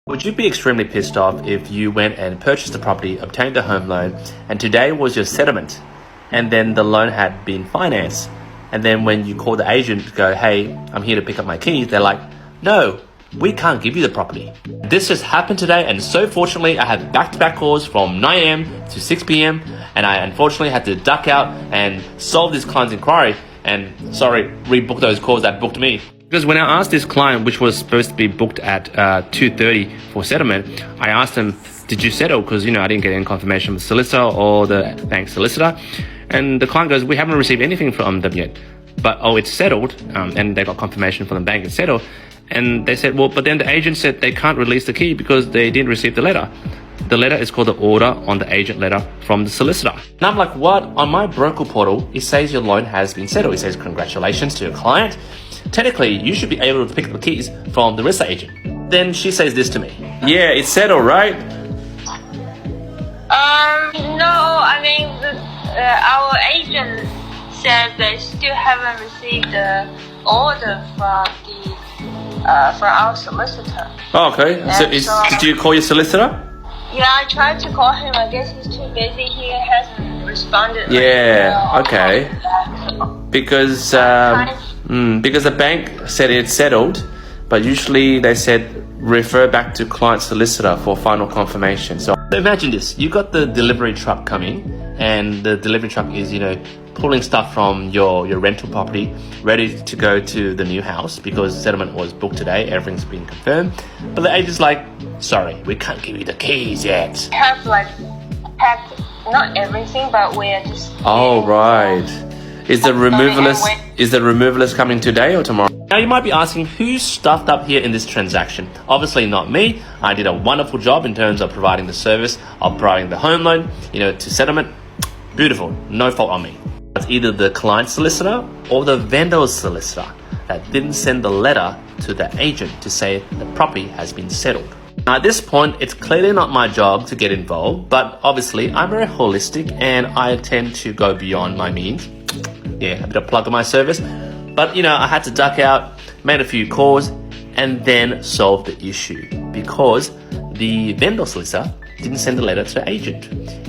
Would you be extremely pissed off if you went and purchased a property, obtained a home loan, and today was your settlement, and then the loan had been financed, and then when you call the agent to go, hey, I'm here to pick up my keys, they're like, no, we can't give you the property. This just happened today, and so fortunately I had back-to-back calls from 9 a.m. to 6 p.m. and I unfortunately had to duck out and solve this client's inquiry and, rebook those calls that booked me. Because when I asked this client, which was supposed to be booked at 2:30 for settlement, I asked him, did you settle? Because, I didn't get any confirmation from the solicitor or the bank solicitor. And the client goes, we haven't received anything from them yet. But, it's settled. And they got confirmation from the bank it's settled. And they said, but then the agent said they can't release the key because they didn't receive the letter. The letter is called the order on the agent letter from the solicitor. And I'm like, what? On my broker portal, it says your loan has been settled. It says, congratulations to your client. Technically, you should be able to pick up the keys from the real estate agent. Then she says this to me. Yeah, it's settled, right? No, our agent said they still haven't received the order from our solicitor. Oh, okay. Did you call your solicitor? Yeah, I tried to call him. I guess he's too busy. He hasn't responded. Yeah, okay. Because the bank said it's settled, but usually they said refer back to client solicitor for final confirmation. So imagine this, you got the delivery truck coming, and the delivery truck is, pulling stuff from your rental property, ready to go to the new house because settlement was booked today, everything's been confirmed. But the agent's like, sorry, we can't give you the keys yet. We have packed not everything, but we're just... Oh, right. Is the removalist coming today or tomorrow? Now you might be asking, who's stuffed up here in this transaction? Obviously not me. I did a wonderful job in terms of providing the service of providing the home loan, to settlement. Beautiful, no fault on me. It's either the client solicitor or the vendor's solicitor that didn't send the letter to the agent to say the property has been settled. Now at this point, it's clearly not my job to get involved, but obviously I'm very holistic and I tend to go beyond my means. Yeah, a bit of plug on my service. But, I had to duck out, made a few calls, and then solved the issue because the vendor solicitor didn't send the letter to the agent.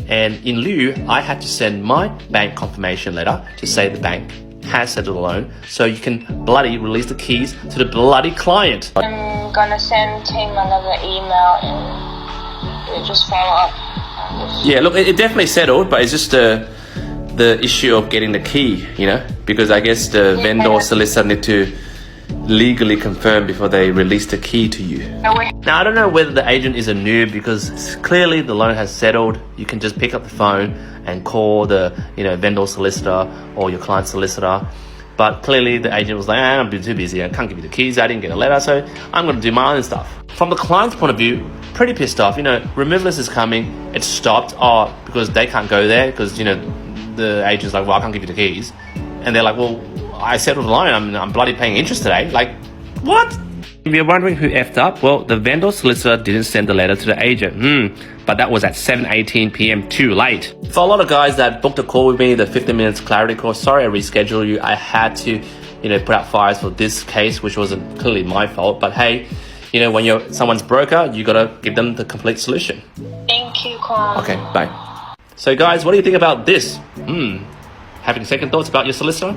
And in lieu, I had to send my bank confirmation letter to say the bank has settled the loan so you can bloody release the keys to the bloody client. I'm gonna send him another email and we'll just follow up. Yeah, look, it definitely settled, but it's just the issue of getting the key, because I guess the vendor solicitor need to legally confirm before they release the key to you. Now, I don't know whether the agent is a noob because clearly the loan has settled. You can just pick up the phone and call the, vendor solicitor or your client solicitor. But clearly the agent was like, I'm too busy. I can't give you the keys. I didn't get a letter, so I'm going to do my own stuff. From the client's point of view, pretty pissed off. Removalist is coming. It's stopped because they can't go there because, the agent's like, well, I can't give you the keys. And they're like, well, I settled the loan. I'm bloody paying interest today. Like, what? If you're wondering who effed up, well, the vendor solicitor didn't send the letter to the agent. But that was at 7:18 p.m. too late. For a lot of guys that booked a call with me, the 15 minutes clarity call, sorry I rescheduled you. I had to, put out fires for this case, which wasn't clearly my fault. But hey, when you're someone's broker, you got to give them the complete solution. Thank you, Con. Okay, bye. So guys, what do you think about this? Having second thoughts about your solicitor?